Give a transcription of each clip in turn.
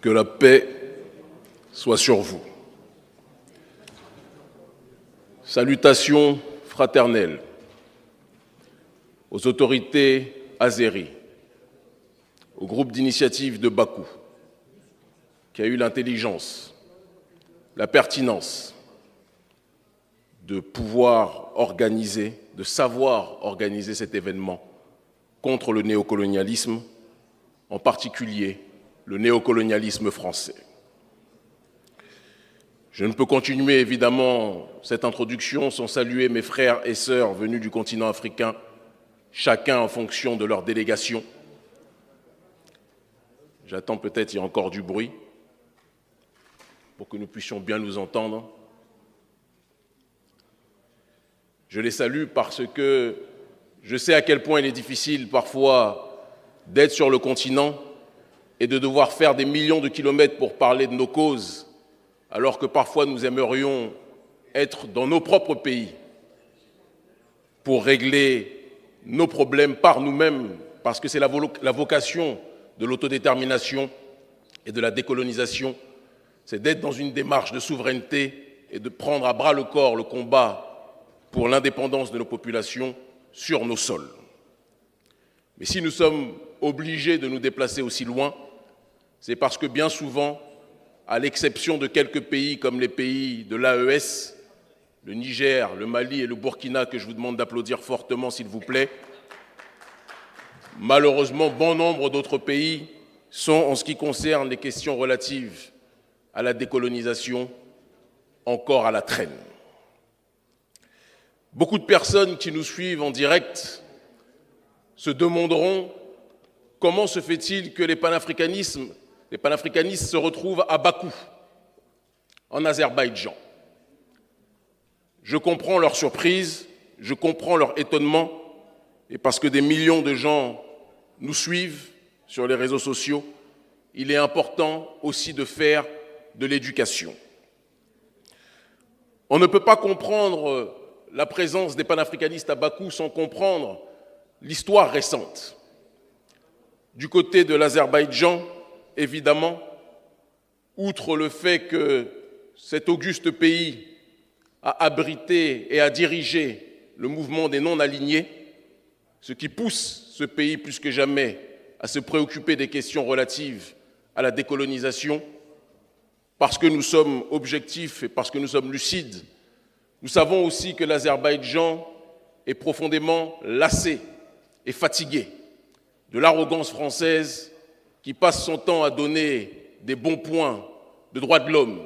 Que la paix soit sur vous. Salutations fraternelles aux autorités azéries, au groupe d'initiative de Bakou, qui a eu l'intelligence, la pertinence de pouvoir organiser, de savoir organiser cet événement contre le néocolonialisme, en particulier le néocolonialisme français. Je ne peux continuer évidemment cette introduction sans saluer mes frères et sœurs venus du continent africain, chacun en fonction de leur délégation. J'attends peut-être, il y a encore du bruit, pour que nous puissions bien nous entendre. Je les salue parce que je sais à quel point il est difficile parfois d'être sur le continent et de devoir faire des millions de kilomètres pour parler de nos causes, alors que parfois nous aimerions être dans nos propres pays pour régler nos problèmes par nous-mêmes, parce que c'est la vocation de l'autodétermination et de la décolonisation, c'est d'être dans une démarche de souveraineté et de prendre à bras le corps le combat pour l'indépendance de nos populations sur nos sols. Mais si nous sommes obligés de nous déplacer aussi loin, c'est parce que bien souvent, à l'exception de quelques pays comme les pays de l'AES, le Niger, le Mali et le Burkina, que je vous demande d'applaudir fortement s'il vous plaît, malheureusement, bon nombre d'autres pays sont, en ce qui concerne les questions relatives à la décolonisation, encore à la traîne. Beaucoup de personnes qui nous suivent en direct se demanderont comment se fait-il que les panafricanistes se retrouvent à Bakou, en Azerbaïdjan. Je comprends leur surprise, je comprends leur étonnement, et parce que des millions de gens nous suivent sur les réseaux sociaux, il est important aussi de faire de l'éducation. On ne peut pas comprendre la présence des panafricanistes à Bakou sans comprendre l'histoire récente. Du côté de l'Azerbaïdjan, évidemment, outre le fait que cet auguste pays a abrité et a dirigé le mouvement des non-alignés, ce qui pousse ce pays plus que jamais à se préoccuper des questions relatives à la décolonisation, parce que nous sommes objectifs et parce que nous sommes lucides. Nous savons aussi que l'Azerbaïdjan est profondément lassé et fatigué de l'arrogance française qui passe son temps à donner des bons points de droits de l'homme,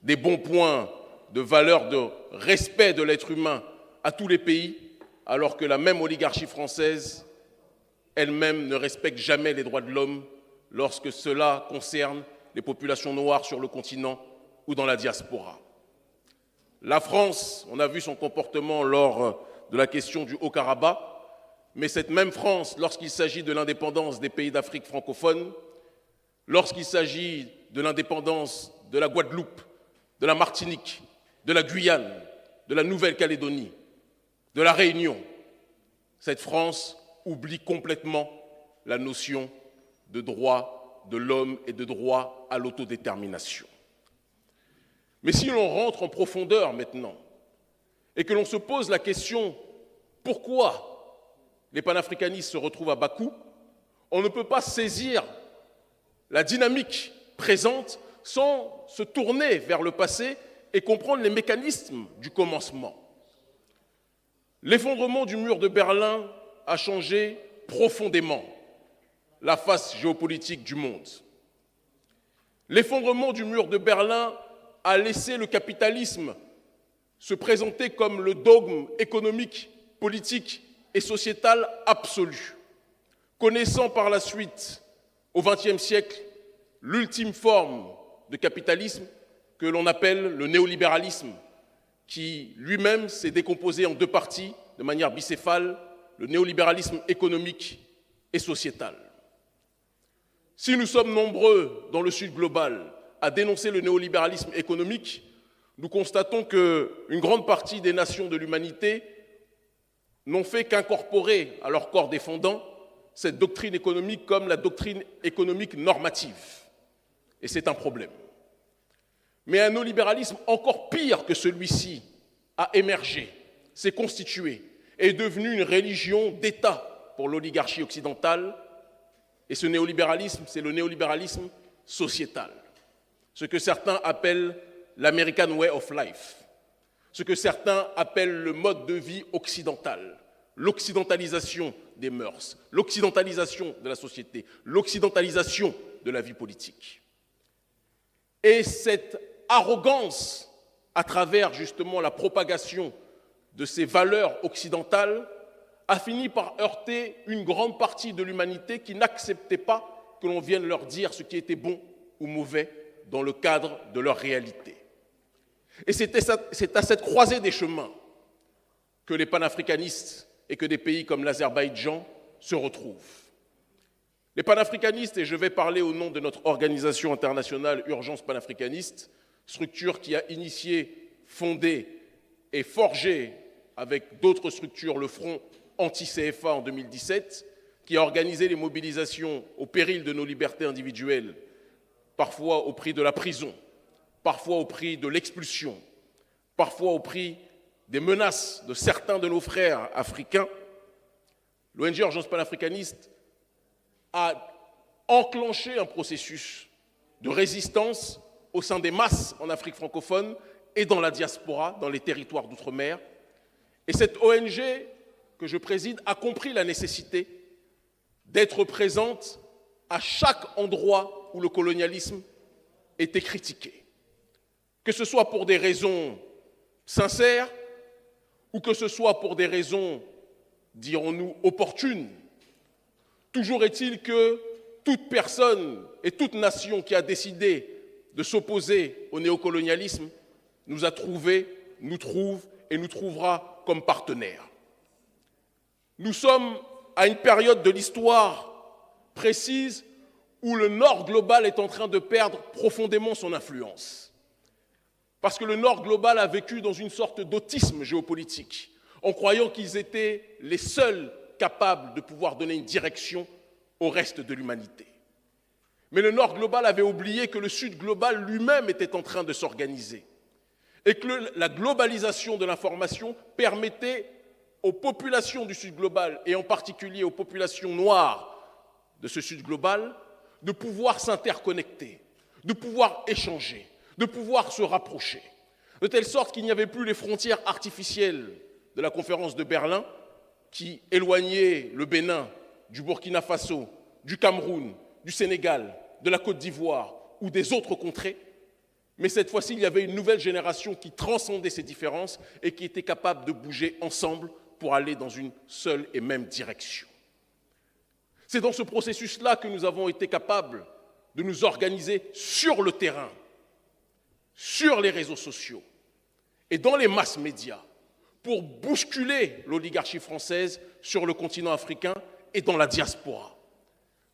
des bons points de valeur de respect de l'être humain à tous les pays, alors que la même oligarchie française elle-même ne respecte jamais les droits de l'homme lorsque cela concerne les populations noires sur le continent ou dans la diaspora. La France, on a vu son comportement lors de la question du Haut-Karabakh, mais cette même France, lorsqu'il s'agit de l'indépendance des pays d'Afrique francophone, lorsqu'il s'agit de l'indépendance de la Guadeloupe, de la Martinique, de la Guyane, de la Nouvelle-Calédonie, de la Réunion, cette France oublie complètement la notion de droit de l'homme et de droit à l'autodétermination. Mais si l'on rentre en profondeur maintenant et que l'on se pose la question pourquoi les panafricanistes se retrouvent à Bakou, on ne peut pas saisir la dynamique présente sans se tourner vers le passé et comprendre les mécanismes du commencement. L'effondrement du mur de Berlin a changé profondément la face géopolitique du monde. L'effondrement du mur de Berlin a laissé le capitalisme se présenter comme le dogme économique, politique et sociétal absolu, connaissant par la suite, au XXe siècle, l'ultime forme de capitalisme que l'on appelle le néolibéralisme, qui lui-même s'est décomposé en deux parties de manière bicéphale, le néolibéralisme économique et sociétal. Si nous sommes nombreux dans le Sud global à dénoncer le néolibéralisme économique, nous constatons qu'une grande partie des nations de l'humanité n'ont fait qu'incorporer à leur corps défendant cette doctrine économique comme la doctrine économique normative. Et c'est un problème. Mais un néolibéralisme encore pire que celui-ci a émergé, s'est constitué, est devenu une religion d'État pour l'oligarchie occidentale. Et ce néolibéralisme, c'est le néolibéralisme sociétal. Ce que certains appellent l'American Way of Life, ce que certains appellent le mode de vie occidental, l'occidentalisation des mœurs, l'occidentalisation de la société, l'occidentalisation de la vie politique. Et cette arrogance, à travers justement la propagation de ces valeurs occidentales, a fini par heurter une grande partie de l'humanité qui n'acceptait pas que l'on vienne leur dire ce qui était bon ou mauvais dans le cadre de leur réalité. Et c'est à cette croisée des chemins que les panafricanistes et que des pays comme l'Azerbaïdjan se retrouvent. Les panafricanistes, et je vais parler au nom de notre organisation internationale Urgence panafricaniste, structure qui a initié, fondé et forgé avec d'autres structures le Front anti-CFA en 2017, qui a organisé les mobilisations au péril de nos libertés individuelles, parfois au prix de la prison, parfois au prix de l'expulsion, parfois au prix des menaces de certains de nos frères africains. L'ONG Urgence panafricaniste a enclenché un processus de résistance au sein des masses en Afrique francophone et dans la diaspora, dans les territoires d'outre-mer. Et cette ONG que je préside a compris la nécessité d'être présente à chaque endroit où le colonialisme était critiqué. Que ce soit pour des raisons sincères ou que ce soit pour des raisons, dirons-nous, opportunes. Toujours est-il que toute personne et toute nation qui a décidé de s'opposer au néocolonialisme nous a trouvés, nous trouve et nous trouvera comme partenaires. Nous sommes à une période de l'histoire précise où le Nord global est en train de perdre profondément son influence. Parce que le Nord global a vécu dans une sorte d'autisme géopolitique, en croyant qu'ils étaient les seuls capables de pouvoir donner une direction au reste de l'humanité. Mais le Nord global avait oublié que le Sud global lui-même était en train de s'organiser et que la globalisation de l'information permettait aux populations du Sud global, et en particulier aux populations noires de ce Sud global, de pouvoir s'interconnecter, de pouvoir échanger, de pouvoir se rapprocher, de telle sorte qu'il n'y avait plus les frontières artificielles de la conférence de Berlin qui éloignaient le Bénin du Burkina Faso, du Cameroun, du Sénégal, de la Côte d'Ivoire ou des autres contrées. Mais cette fois-ci, il y avait une nouvelle génération qui transcendait ces différences et qui était capable de bouger ensemble pour aller dans une seule et même direction. C'est dans ce processus-là que nous avons été capables de nous organiser sur le terrain, sur les réseaux sociaux et dans les masses médias pour bousculer l'oligarchie française sur le continent africain et dans la diaspora.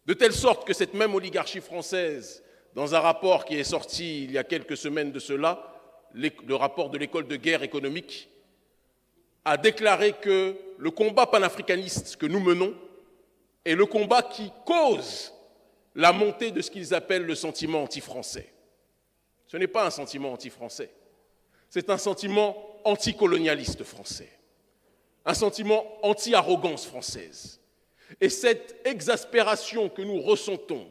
De telle sorte que cette même oligarchie française, dans un rapport qui est sorti il y a quelques semaines de cela, le rapport de l'école de guerre économique, a déclaré que le combat panafricaniste que nous menons est le combat qui cause la montée de ce qu'ils appellent le sentiment anti-français. Ce n'est pas un sentiment anti-français, c'est un sentiment anticolonialiste français, un sentiment anti-arrogance française. Et cette exaspération que nous ressentons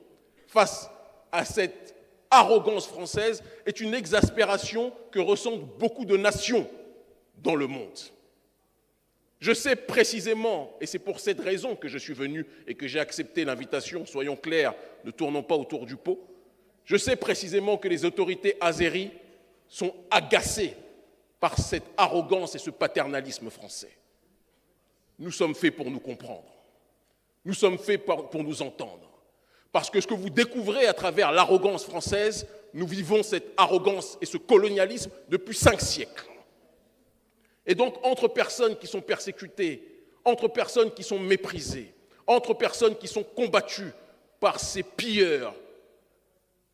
face à cette arrogance française est une exaspération que ressentent beaucoup de nations dans le monde. Je sais précisément, et c'est pour cette raison que je suis venu et que j'ai accepté l'invitation, soyons clairs, ne tournons pas autour du pot, je sais précisément que les autorités azéries sont agacées par cette arrogance et ce paternalisme français. Nous sommes faits pour nous comprendre. Nous sommes faits pour nous entendre. Parce que ce que vous découvrez à travers l'arrogance française, nous vivons cette arrogance et ce colonialisme depuis 5 siècles. Et donc, entre personnes qui sont persécutées, entre personnes qui sont méprisées, entre personnes qui sont combattues par ces pilleurs,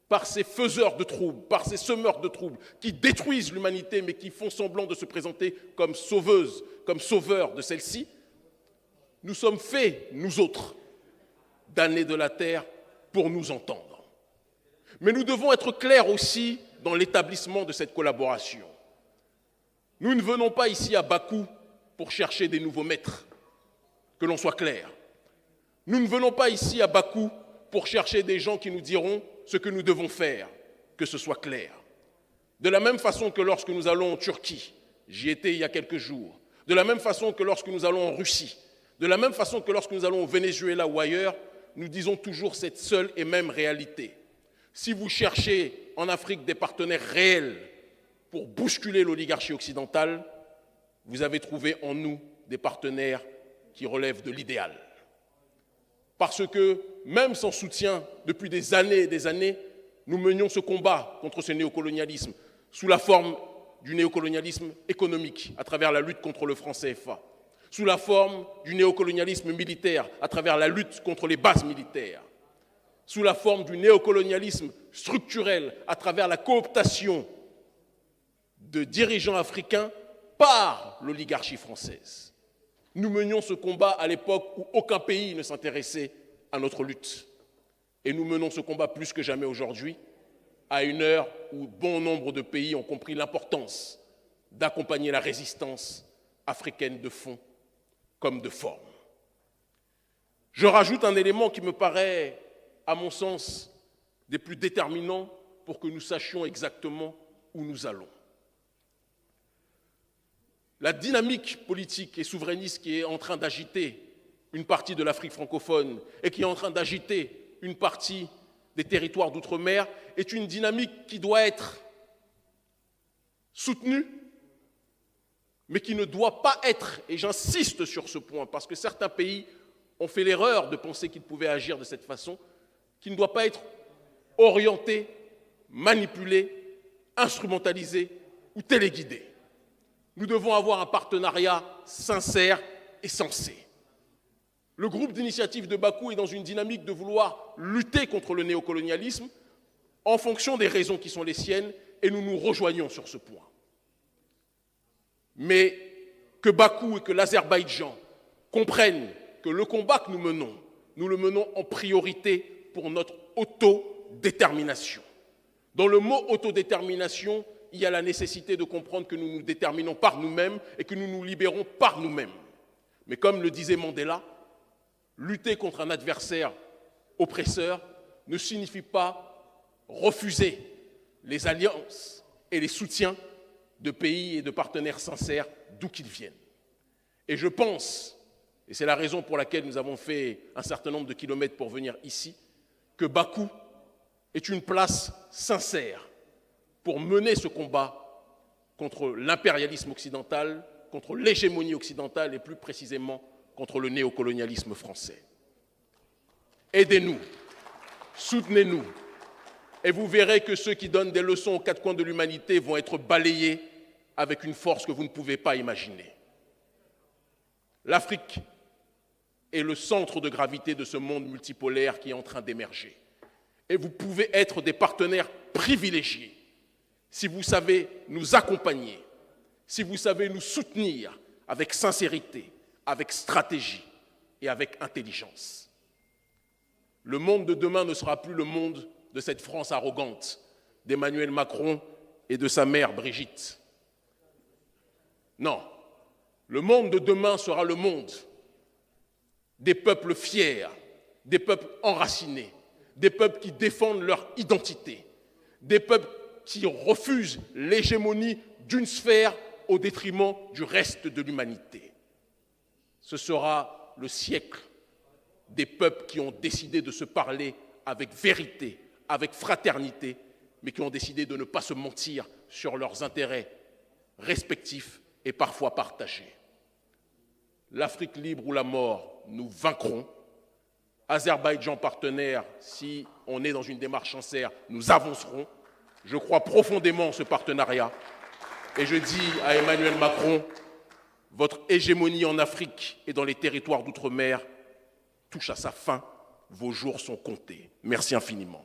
par ces faiseurs de troubles, par ces semeurs de troubles, qui détruisent l'humanité mais qui font semblant de se présenter comme sauveuses, comme sauveurs de celle-ci, nous sommes faits, nous autres, damnés de la terre pour nous entendre. Mais nous devons être clairs aussi dans l'établissement de cette collaboration. Nous ne venons pas ici à Bakou pour chercher des nouveaux maîtres, que l'on soit clair. Nous ne venons pas ici à Bakou pour chercher des gens qui nous diront ce que nous devons faire, que ce soit clair. De la même façon que lorsque nous allons en Turquie, j'y étais il y a quelques jours, de la même façon que lorsque nous allons en Russie, de la même façon que lorsque nous allons au Venezuela ou ailleurs, nous disons toujours cette seule et même réalité. Si vous cherchez en Afrique des partenaires réels pour bousculer l'oligarchie occidentale, vous avez trouvé en nous des partenaires qui relèvent de l'idéal. Parce que, même sans soutien, depuis des années et des années, nous menions ce combat contre ce néocolonialisme sous la forme du néocolonialisme économique, à travers la lutte contre le franc CFA, sous la forme du néocolonialisme militaire, à travers la lutte contre les bases militaires, sous la forme du néocolonialisme structurel, à travers la cooptation de dirigeants africains par l'oligarchie française. Nous menions ce combat à l'époque où aucun pays ne s'intéressait à notre lutte. Et nous menons ce combat plus que jamais aujourd'hui, à une heure où bon nombre de pays ont compris l'importance d'accompagner la résistance africaine de fond comme de forme. Je rajoute un élément qui me paraît, à mon sens, des plus déterminants pour que nous sachions exactement où nous allons. La dynamique politique et souverainiste qui est en train d'agiter une partie de l'Afrique francophone et qui est en train d'agiter une partie des territoires d'outre-mer est une dynamique qui doit être soutenue, mais qui ne doit pas être, et j'insiste sur ce point, parce que certains pays ont fait l'erreur de penser qu'ils pouvaient agir de cette façon, qui ne doit pas être orientée, manipulée, instrumentalisée ou téléguidée. Nous devons avoir un partenariat sincère et sensé. Le groupe d'initiative de Bakou est dans une dynamique de vouloir lutter contre le néocolonialisme en fonction des raisons qui sont les siennes, et nous nous rejoignons sur ce point. Mais que Bakou et que l'Azerbaïdjan comprennent que le combat que nous le menons en priorité pour notre autodétermination. Dans le mot autodétermination, il y a la nécessité de comprendre que nous nous déterminons par nous-mêmes et que nous nous libérons par nous-mêmes. Mais comme le disait Mandela, lutter contre un adversaire oppresseur ne signifie pas refuser les alliances et les soutiens de pays et de partenaires sincères d'où qu'ils viennent. Et je pense, et c'est la raison pour laquelle nous avons fait un certain nombre de kilomètres pour venir ici, que Bakou est une place sincère pour mener ce combat contre l'impérialisme occidental, contre l'hégémonie occidentale et plus précisément contre le néocolonialisme français. Aidez-nous, soutenez-nous, et vous verrez que ceux qui donnent des leçons aux quatre coins de l'humanité vont être balayés avec une force que vous ne pouvez pas imaginer. L'Afrique est le centre de gravité de ce monde multipolaire qui est en train d'émerger. Et vous pouvez être des partenaires privilégiés si vous savez nous accompagner, si vous savez nous soutenir avec sincérité, avec stratégie et avec intelligence. Le monde de demain ne sera plus le monde de cette France arrogante, d'Emmanuel Macron et de sa mère Brigitte. Non, le monde de demain sera le monde des peuples fiers, des peuples enracinés, des peuples qui défendent leur identité, des peuples qui refusent l'hégémonie d'une sphère au détriment du reste de l'humanité. Ce sera le siècle des peuples qui ont décidé de se parler avec vérité, avec fraternité, mais qui ont décidé de ne pas se mentir sur leurs intérêts respectifs et parfois partagés. L'Afrique libre ou la mort, nous vaincrons. Azerbaïdjan partenaire, si on est dans une démarche sincère, nous avancerons. Je crois profondément en ce partenariat. Et je dis à Emmanuel Macron, votre hégémonie en Afrique et dans les territoires d'outre-mer touche à sa fin. Vos jours sont comptés. Merci infiniment.